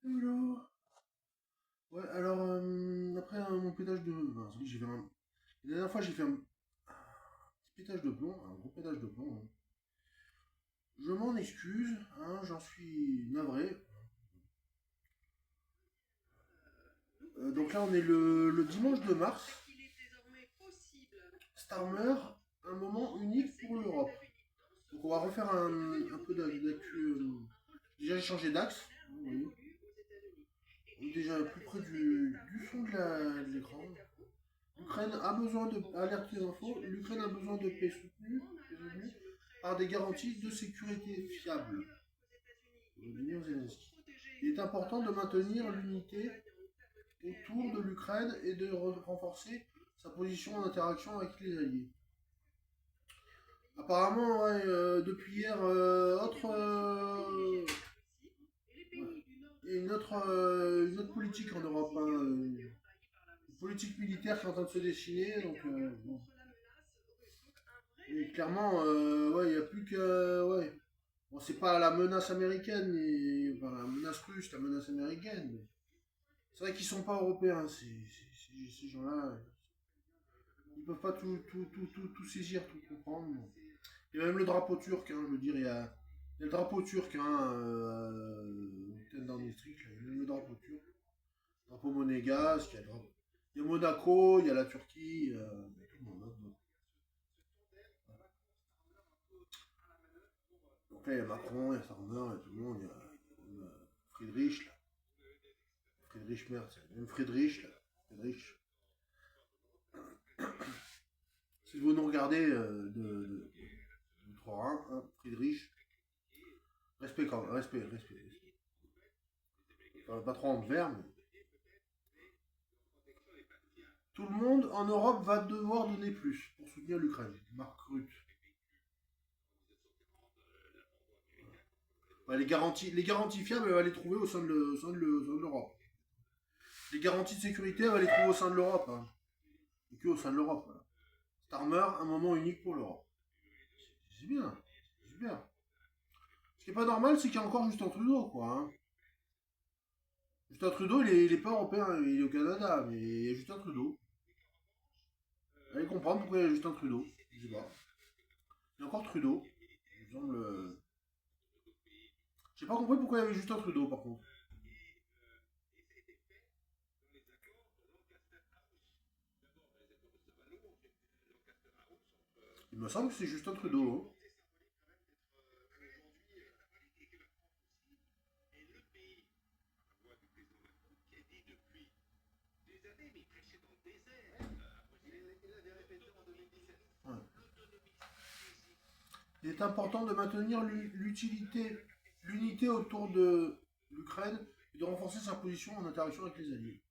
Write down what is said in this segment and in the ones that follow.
Hello. Ouais, alors, après mon pétage de... Ben, ça dit, j'ai fait un... La dernière fois, j'ai fait un petit pétage de plomb, un gros pétage de plomb, hein. Je m'en excuse, hein, j'en suis navré. Donc là, on est le dimanche de mars. Starmer, un moment unique pour l'Europe. Donc on va refaire un peu d'actu. Déjà, j'ai changé d'axe. Vous voyez. On est déjà plus près du fond de l'écran. L'Ukraine a besoin de alerte info. L'Ukraine a besoin de paix soutenue par des garanties de sécurité fiables. Vladimir Zelensky. Il est important de maintenir l'unité autour de l'Ukraine et de renforcer sa position en interaction avec les alliés. Apparemment, ouais, depuis hier, ouais, il y a une autre politique en Europe, hein, une politique militaire qui est en train de se dessiner. Donc, bon. Et clairement, ouais, il n'y a plus que. Ouais. Bon, c'est pas la menace américaine, enfin, la menace russe, la menace américaine. Mais c'est vrai qu'ils sont pas européens, ces gens-là. Ils peuvent pas tout saisir, tout comprendre. Bon. Il y a même le drapeau turc, hein, je veux dire, il y a le drapeau turc, hein, dans le district, il y a même le drapeau turc. Le drapeau monégasque, il y a Monaco, il y a la Turquie, il y a tout le monde. Hein. Donc là, il y a Macron, il y a Sarmer, il y a tout le monde, il y a Friedrich, là. Friedrich, merde, c'est même Friedrich, là. Friedrich. Si vous nous regardez de 3 hein, Friedrich, respect quand même, respect. Enfin, pas trop en vert, mais. Tout le monde en Europe va devoir donner plus pour soutenir l'Ukraine. Marc Rutte. Ouais, les garanties fiables, elle va les trouver au sein de l'Europe. Les garanties de sécurité, elle va les trouver au sein de l'Europe. Hein. Et que au sein de l'Europe. Voilà. Starmer, un moment unique pour l'Europe. C'est bien. C'est bien. Ce qui n'est pas normal, c'est qu'il y a encore Justin Trudeau, quoi. Hein. Justin Trudeau, il est pas européen, il est au Canada, mais il y a Justin Trudeau. Allez comprendre pourquoi il y a Justin Trudeau. Je sais pas. Il y a encore Trudeau. Il me semble. J'ai pas compris pourquoi il y avait Justin Trudeau, par contre. Il me semble que c'est Justin Trudeau. Hein. Ouais. Il est important de maintenir l'unité autour de l'Ukraine et de renforcer sa position en interaction avec les alliés.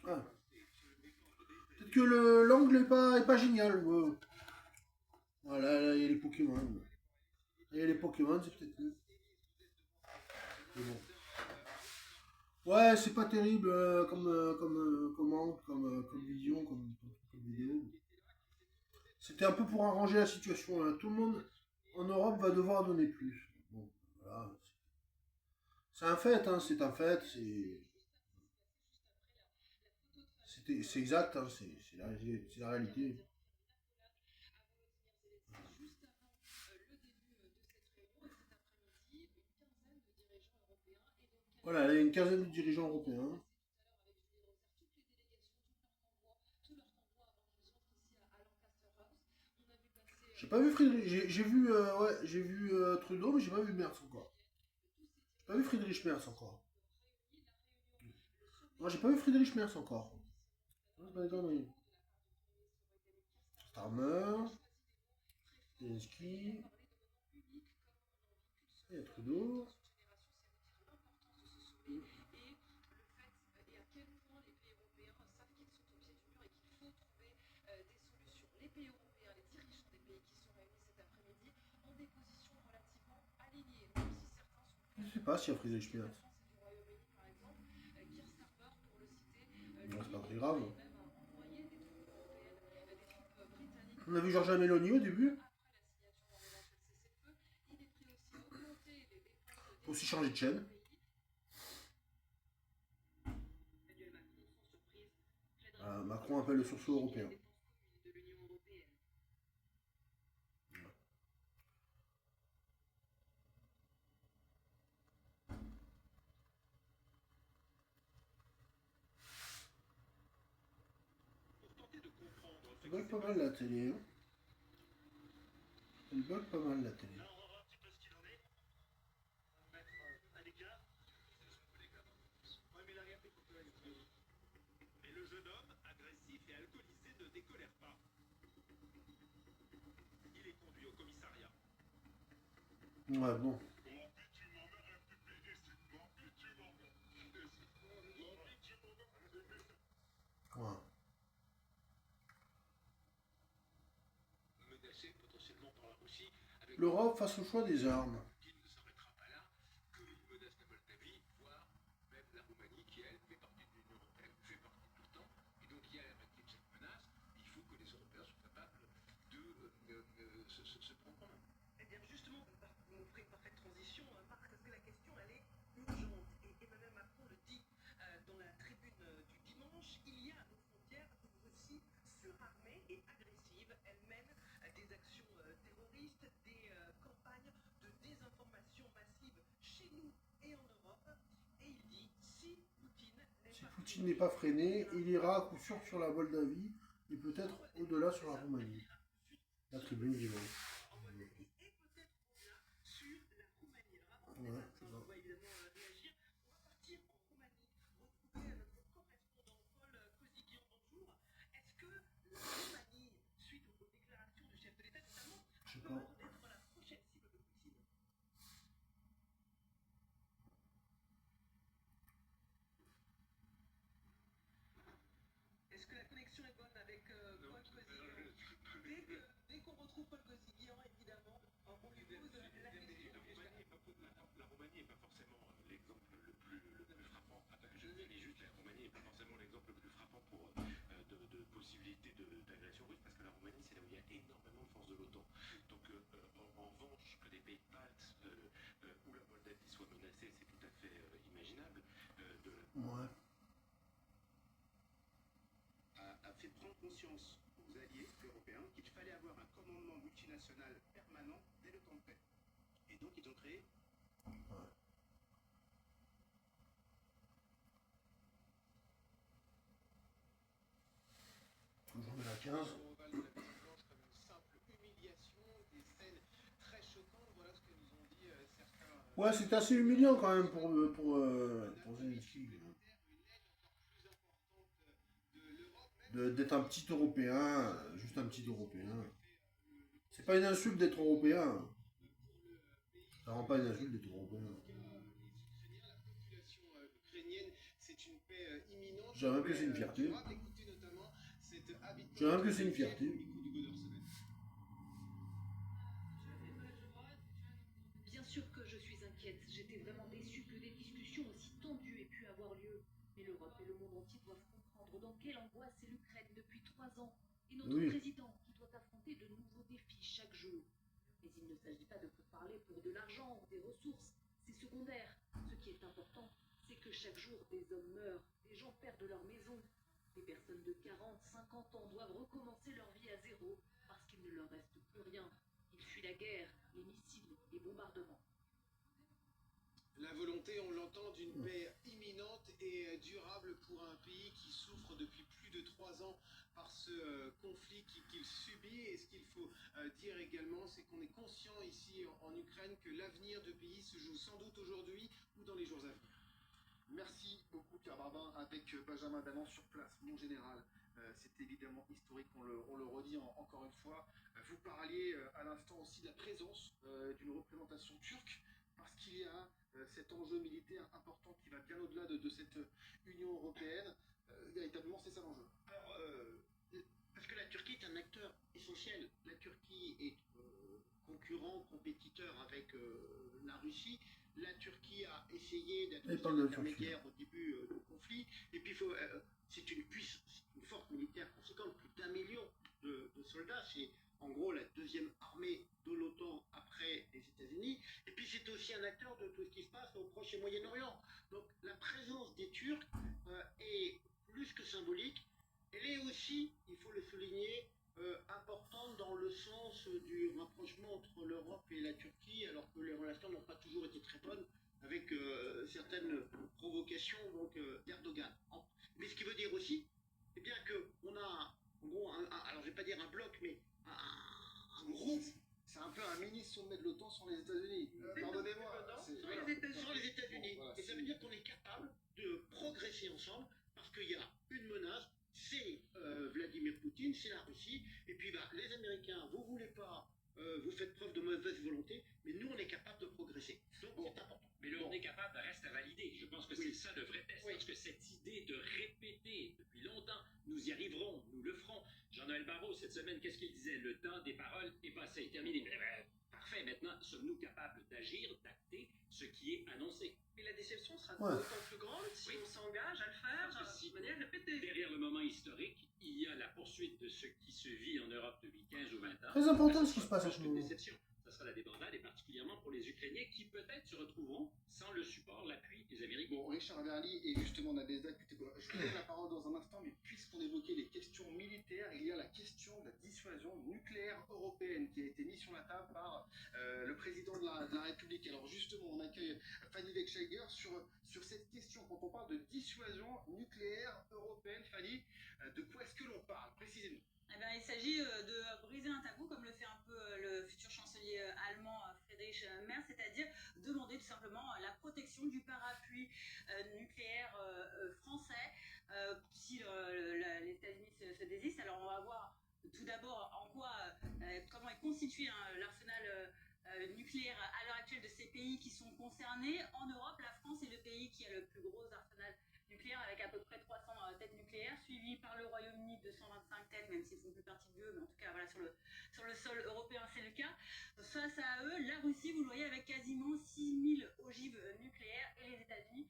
Ah. Peut-être que l'angle est pas génial. Voilà, là, il y a les Pokémon. Là, il y a les Pokémon, c'est peut-être mieux. Mais bon. Ouais, c'est pas terrible comme angle, comme vision, comme vidéo. C'était un peu pour arranger la situation. Là. Tout le monde en Europe va devoir donner plus. Bon, voilà. C'est un fait, hein, c'est un fait. C'est exact, hein, c'est la réalité. Voilà, là, il y a une quinzaine de dirigeants européens. J'ai pas vu Friedrich, j'ai vu Trudeau, mais j'ai pas vu Merz encore. J'ai pas vu Friedrich Merz encore. Non, j'ai pas vu Friedrich Merz encore. Non, c'est pas des conneries. Starmer, Zelensky, il y a Trudeau. Je sais pas s'il y a Friedrich Merz. Non, c'est pas très grave. On a vu Georgia Meloni au début. Faut aussi changer de chaîne. Macron appelle le sursaut européen. Elle bug pas mal la télé. Hein. Elle bug pas mal la télé. Ouais, bon. Ouais. L'Europe face au choix des armes. Si Poutine n'est pas freiné, il ira à coup sûr sur la Moldavie et peut-être au-delà sur la Roumanie. La tribune dimanche. Ouais, c'est ça. Je sais pas. Ouais. A fait prendre conscience aux alliés européens qu'il fallait avoir un commandement multinational permanent dès le temps de paix. Et donc ils ont créé. Ouais. Toujours de la 15. Ouais, c'est assez humiliant quand même pour Zelensky. D'être un petit Européen, juste un petit Européen. C'est pas une insulte d'être Européen. Ça rend pas une insulte d'être Européen. Je dirais même que c'est une fierté. Je dirais même que c'est une fierté. Bien sûr que je suis inquiète. J'étais vraiment déçue que des discussions aussi tendues aient pu avoir lieu. Mais l'Europe et le monde entier doivent comprendre dans quelle angoisse est l'Ukraine depuis 3 ans. Et notre président qui doit affronter de nouveaux défis chaque jour. Mais il ne s'agit pas de parler pour de l'argent ou des ressources. C'est secondaire. Ce qui est important, c'est que chaque jour des hommes meurent, des gens perdent leur maison. Les personnes de 40, 50 ans doivent recommencer leur vie à zéro parce qu'il ne leur reste plus rien. Ils fuient la guerre, les missiles, les bombardements. La volonté, on l'entend, d'une paix imminente et durable pour un pays qui souffre depuis plus de 3 ans par ce conflit qu'il subit. Et ce qu'il faut dire également, c'est qu'on est conscient ici en Ukraine que l'avenir du pays se joue sans doute aujourd'hui ou dans les jours à venir. Merci beaucoup Pierre Barbin avec Benjamin Danan sur place, mon général. C'est évidemment historique, on le redit encore une fois. Vous parliez à l'instant aussi de la présence d'une représentation turque, parce qu'il y a cet enjeu militaire important qui va bien au-delà de cette Union européenne. Véritablement, c'est ça l'enjeu. Alors, parce que la Turquie est un acteur essentiel. La Turquie est concurrent, compétiteur avec la Russie. La Turquie a essayé d'être intermédiaire au début du conflit. Et puis, c'est une force militaire conséquente, plus d'1 million de soldats. C'est en gros la deuxième armée de l'OTAN après après les États-Unis. Et puis c'est aussi un acteur de tout ce qui se passe au Proche et Moyen-Orient. Donc la présence des Turcs est plus que symbolique. Elle est aussi, il faut le souligner, importante dans le sens du rapprochement entre l'Europe et la Turquie, alors que les relations n'ont pas toujours été très bonnes, avec certaines provocations d'Erdogan. Mais ce qui veut dire aussi, eh bien qu'on a, en gros, alors je vais pas dire un bloc, mais un groupe. C'est un peu un mini sommet de l'OTAN sur les États-Unis. Pardonnez-moi. Sur les États-Unis. Bon, voilà, et ça veut dire qu'on est capable de progresser ensemble parce qu'il y a une menace, c'est Vladimir Poutine, c'est la Russie. Et puis les Américains, vous voulez pas, vous faites preuve de mauvaise volonté, mais nous on est capable de progresser. Donc c'est important. Mais le on est capable reste à valider. Je pense que c'est ça le vrai test. Oui. Parce que cette idée de répéter depuis longtemps, nous y arriverons, nous le ferons. Jean-Noël Barrot, cette semaine, qu'est-ce qu'il disait? Le temps des paroles est passé, terminé. Parfait, maintenant, sommes-nous capables d'agir, d'acter ce qui est annoncé? Mais la déception sera Ouais. d'autant plus grande si on s'engage à le faire Parce que si- de manière répétée. Derrière le moment historique, il y a la poursuite de ce qui se vit en Europe depuis 15 ou 20 ans. Très important ce qui se passe en ce Une moment. déception. Ça sera la débandade, et particulièrement pour les Ukrainiens qui peut-être se retrouveront sans le support, l'appui des Américains. Bon, Richard Verly et justement Nadezhda, je vous donne la parole dans un instant, mais puisqu'on évoquait les questions militaires, il y a la question de la dissuasion nucléaire européenne qui a été mise sur la table par le président de la République. Alors justement, on accueille Fanny Wegscheiger sur cette question. Quand on parle de dissuasion nucléaire européenne, Fanny, de quoi est-ce que l'on parle? Précisément. Eh bien, il s'agit de briser un tabou, comme le fait un peu le futur chancelier allemand Friedrich Merz, c'est-à-dire demander tout simplement la protection du parapluie nucléaire français si les États-Unis se désistent. Alors, on va voir tout d'abord en quoi, comment est constitué l'arsenal nucléaire à l'heure actuelle de ces pays qui sont concernés. En Europe, la France est le pays qui a le plus gros arsenal nucléaire avec à peu près 300 têtes nucléaires, suivi par le Royaume-Uni de 225 têtes, même s'ils ne font plus partie de l'UE, mais en tout cas voilà, sur le sol européen c'est le cas. Face à eux, la Russie, vous le voyez, avec quasiment 6000 ogives nucléaires et les États-Unis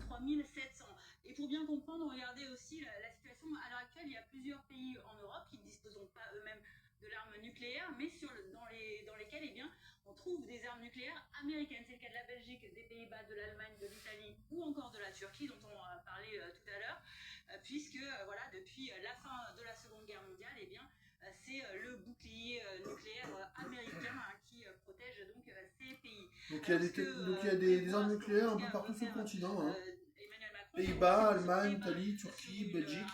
3700. Et pour bien comprendre, regardez aussi la situation à l'heure actuelle, il y a plusieurs pays en Europe qui ne disposent pas eux-mêmes de l'arme nucléaire, mais dans lesquels eh bien, on trouve des armes nucléaires américaines. C'est le cas de la Belgique, des Pays-Bas, de l'Allemagne, de l'Italie ou encore de la Turquie, dont on a parlé tout à l'heure, puisque voilà, depuis la fin de la Seconde Guerre mondiale, eh bien, c'est le bouclier nucléaire américain qui protège donc ces pays. Donc il y a des armes nucléaires un peu partout sur le continent. Hein. Emmanuel Macron, Pays-Bas, Allemagne, Italie, Turquie, Belgique.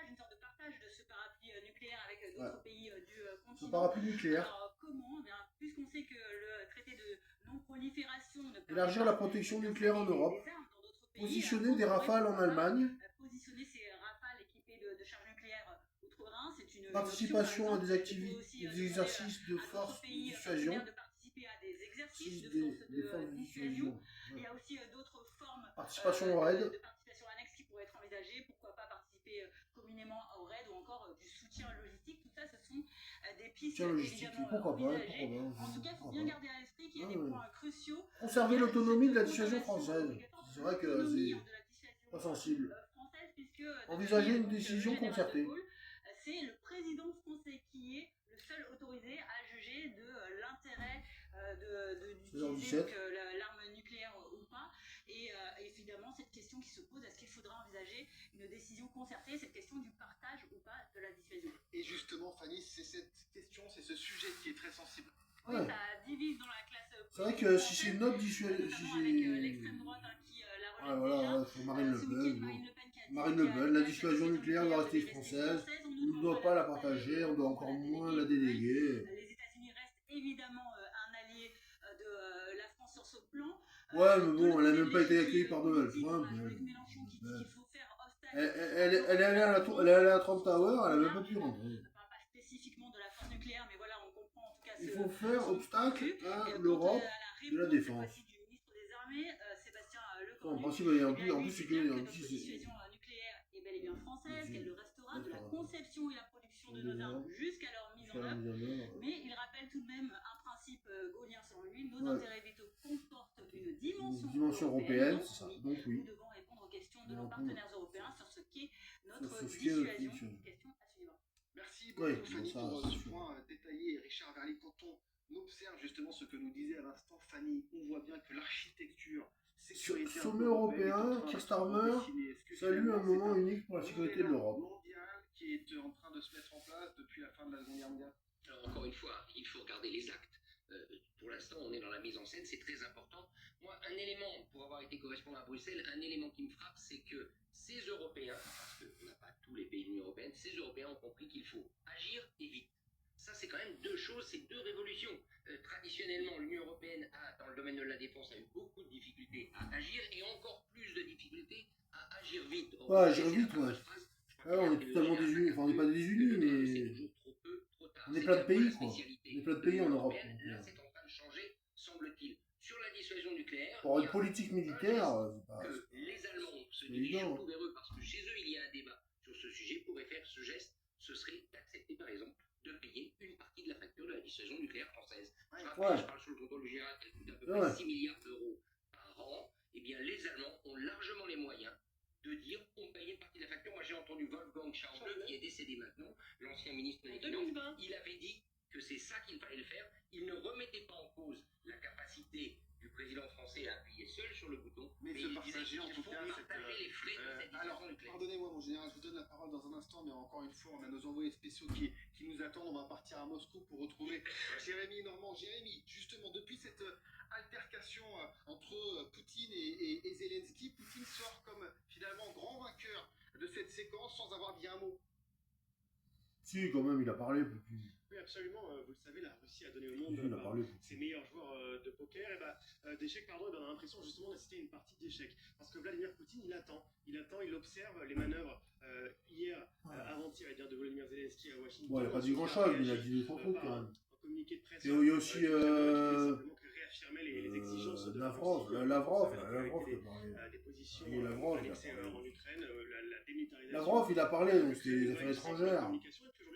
Une sorte de partage de ce parapluie nucléaire avec d'autres pays du Ce continent. parapluie nucléaire. Alors, comment? Eh bien, puisqu'on sait que le traité de non-prolifération ne permet Élargir pas la protection d'installer nucléaire en Europe. des armes dans d'autres pays, Positionner des on rafales en pourrait Allemagne. positionner ces rafales équipées de charges nucléaires outre-Rhin, c'est une Participation à des activités, activités, des exercices de force de dissuasion. de participer à des exercices de Des force forces de de dissuasion. dissuasion. Il y a aussi d'autres formes Participation au raid. de participation annexe qui pourraient être envisagées. Pourquoi pas participer communément au raid ou encore du soutien logistique. Tout ça, ce sont des pistes Soutien logistique, évidemment pourquoi pas, envisagées. pourquoi pas. En tout cas, il faut bien garder à l'esprit qu'il y a des points cruciaux. Conserver l'autonomie de la dissuasion française. C'est vrai que c'est pas sensible. Envisager une décision concertée. C'est le président français qui est le seul autorisé à juger de l'intérêt d'utiliser l'arme nucléaire ou pas. Et évidemment, cette question qui se pose, est-ce qu'il faudra envisager une décision concertée, cette question du partage ou pas de la dissuasion? Et justement, Fanny, c'est cette question, c'est ce sujet qui est très sensible. Oui, Ouais. ça divise dans la classe politique. C'est vrai que si c'est une autre dissuasion. Notamment avec l'extrême droite qui la relève Voilà, déjà. faut Marine Le Ce Pen. week-end, bon. Marine Le Pen qui a dit Marine Le qu'elle Pen, allait la pas dissuasion cette nucléaire doit rester française. On ne doit pas la partager, on doit encore moins la déléguer. Les États-Unis restent évidemment un allié de la France sur ce plan. Ouais, mais bon, elle n'a même pas été accueillie par Donald Trump. Jean-Luc Mélenchon qui dit qu'il faut faire obstacle. Elle est allée à la Trump Tower, elle n'a même pas pu rentrer. On ne parle pas spécifiquement de la force nucléaire, mais voilà, on comprend en tout cas Il faut faire son obstacle point de vue. à Et l'Europe quant de la réponse, défense. cette fois-ci, du ministre des Armées, Sébastien En Lecornu, principe, en plus, lui, c'est dit bien que notre dissuasion nucléaire est bel et bien française, qu'elle le restera de la conception et la production de nos armes jusqu'à leur mise en œuvre. Mais il rappelle tout de même un principe gaulien selon lui, nos intérêts vitaux comportent une dimension européenne, donc, c'est ça. oui, Donc nous oui. devons répondre aux questions de Nous nos répondre partenaires européens sur ce qu'est notre sur ce qu'est notre dissuasion. dissuasion. Question à suivre. Merci Oui, beaucoup, Fanny, ça, pour c'est ce sûr. point détaillé. Richard Verly, quand on observe justement ce que nous disait à l'instant Fanny, on voit bien que l'architecture sécuritaire Sommet européen, Keir Starmer salue un moment unique pour la sécurité de l'Europe. mondiale qui est en train de se mettre en place depuis la fin de la Seconde Guerre mondiale. Alors, encore une fois, il faut regarder les actes. Pour l'instant, on est dans la mise en scène, c'est très important. Moi, un élément, pour avoir été correspondant à Bruxelles, un élément qui me frappe, c'est que ces Européens, parce qu'on n'a pas tous les pays de l'Union européenne, ces Européens ont compris qu'il faut agir et vite. Ça, c'est quand même deux choses, c'est deux révolutions. Traditionnellement, l'Union européenne dans le domaine de la défense, a eu beaucoup de difficultés à agir et encore plus de difficultés à agir vite. Ouais, agir vite, ouais. Ah, on est totalement désunis, enfin on n'est pas désunis, mais on est plein de pays, quoi. On est plein de pays en Europe. Là, c'est en train de changer, semble-t-il. Sur la dissuasion nucléaire, Pour une politique militaire, c'est pas... que les Allemands se dirigent surtout vers eux parce que chez eux, il y a un débat sur ce sujet, pourraient faire ce geste, ce serait d'accepter, par exemple, de payer une partie de la facture de la dissuasion nucléaire française. Je rappelle, je parle sous le contrôle du général, qu'elle coûte à peu près 6 milliards d'euros par an. Eh bien, les Allemands ont largement les moyens de dire on paye une partie de la facture. Moi, j'ai entendu Wolfgang Schäuble, qui est décédé maintenant, l'ancien ministre des Finances, il avait dit que c'est ça qu'il fallait le faire. Il ne remettait pas en cause la capacité du président français à appuyer seul sur le bouton, Mais il se disait partager en qu'il tout faut cas partager les frais de cette alors, dissuasion nucléaire. pardonnez-moi mon général, je vous donne la parole dans un instant, mais encore une fois, on a nos envoyés spéciaux qui nous attendent. On va partir à Moscou pour retrouver Jérémy Normand. Jérémy, justement, depuis cette altercation entre Poutine et Zelensky, Poutine sort comme finalement grand vainqueur de cette séquence sans avoir dit un mot. Si, quand même, il a parlé. Oui, absolument. Vous le savez, la Russie a donné au Si, monde il a parlé. ses meilleurs joueurs de poker, d'échecs, pardon, et ben, on a l'impression justement d'assister à une partie d'échecs. Parce que Vladimir Poutine, il observe les manœuvres hier, avant-hier, et bien de Volodymyr Zelensky à Washington. Bon, il n'a pas dit grand-chose, mais il a dit des trucs quand même. Un communiqué de presse. Et il y a aussi simplement que réaffirmer les exigences de Lavrov, la Lavrov, Russie, Lavrov, avec qui a parlé. des positions Et Lavrov, annexées il a parlé. en Ukraine, la démilitarisation. Lavrov, il a parlé, donc c'était les affaires étrangères.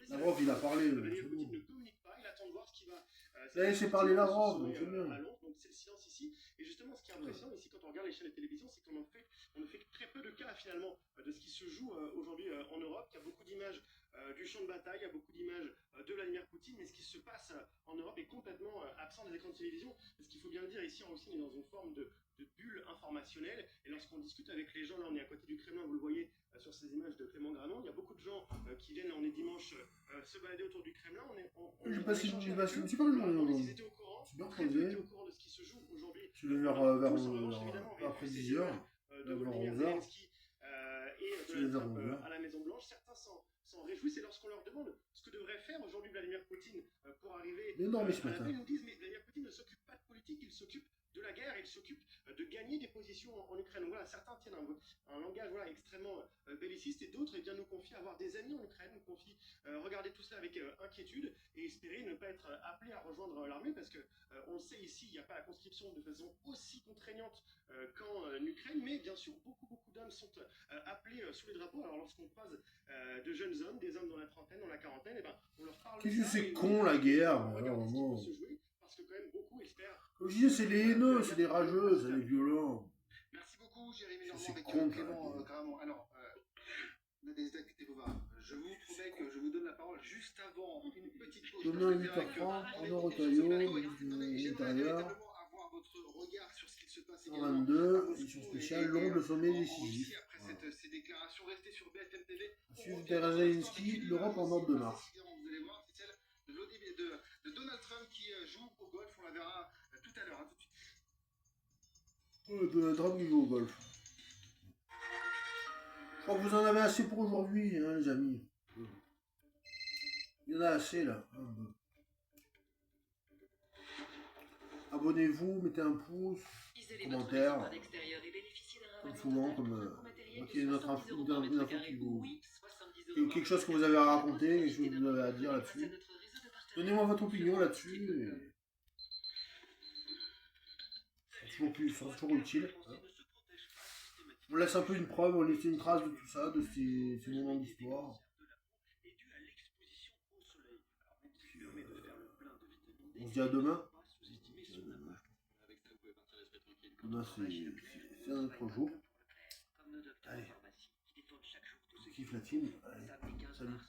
Lavrov, il a parlé, donc Vladimir c'est Poutine bon. ne communique pas, il attend de voir ce qui va. Il a laissé parler Lavrov, donc c'est bien. À Londres, donc c'est le silence ici. Et justement, ce qui est impressionnant ici, quand on regarde les chaînes de télévision, c'est qu'on ne fait que très peu de cas finalement de ce qui se joue aujourd'hui en Europe. Il y a beaucoup d'images du champ de bataille, il y a beaucoup d'images de Vladimir Poutine, mais ce qui se passe en Europe est complètement absent des écrans de télévision. Parce qu'il faut bien le dire, ici en Russie, on est dans une forme de bulle informationnelle. Et lorsqu'on discute avec les gens, là on est à côté du Kremlin, vous le voyez sur ces images de Clément Granon, il y a beaucoup de gens qui viennent, on est dimanche, se balader autour du Kremlin. J'ai passé une super journée. Ils étaient au courant, C'est bien très peu creusé. étaient au courant de ce qui se joue aujourd'hui. Je vais vers après 10 heures. De Volodymyr Zelensky et de Trump à la Maison Blanche. Certains s'en réjouissent, et lorsqu'on leur demande ce que devrait faire aujourd'hui Vladimir Poutine pour arriver à la paix, ils nous disent mais Vladimir Poutine ne s'occupe pas de politique, il s'occupe de la guerre, il s'occupe de gagner des positions en Ukraine. Donc voilà, certains tiennent un langage extrêmement belliciste, et d'autres nous confient avoir des amis en Ukraine, nous confient regarder tout cela avec inquiétude et espérer ne pas être appelés à rejoindre l'armée, parce que on le sait ici, il n'y a pas la conscription de façon aussi contraignante qu'en Ukraine, mais bien sûr beaucoup d'hommes sont appelés sous les drapeaux. Alors lorsqu'on croise de jeunes hommes, des hommes dans la trentaine, dans la quarantaine, on leur parle. Qu'est-ce que c'est con la guerre, vraiment. vraiment. Parce que quand même beaucoup espèrent. Comme je disais, c'est les haineux, c'est les rageux, c'est les violents. Merci beaucoup, Jérémy Normand, C'est avec con, Clément Granon. Alors, Nadezhda Kutebova, je vous promets que je vous donne la parole juste avant une petite pause. Demain, 8h30, on est au Taillot, ministre de l'Intérieur. Avoir votre regard sur ce qui se passe 122, édition spéciale, long de sommet décisif. Après ces déclarations, restez sur BFM TV. Suivre Zelensky, l'Europe en ordre de marche. Vous allez voir, c'est celle de Donald Trump qui joue au golf. On la verra tout à l'heure, tout de suite. Donald Trump qui joue au golf. Je crois que vous en avez assez pour aujourd'hui, les amis. Il y en a assez là. Abonnez-vous, mettez un pouce, commentaire. Comme souvent, comme il y a une info qui vous. Quelque chose que vous avez à raconter, quelque chose que vous avez à dire là-dessus. Donnez-moi votre opinion là-dessus. C'est toujours utile. On laisse un peu une preuve, on laisse une trace de tout ça, de ces moments d'histoire. On se dit à demain. Demain, c'est un autre jour. Allez. Je kiffe la team. Allez, salut.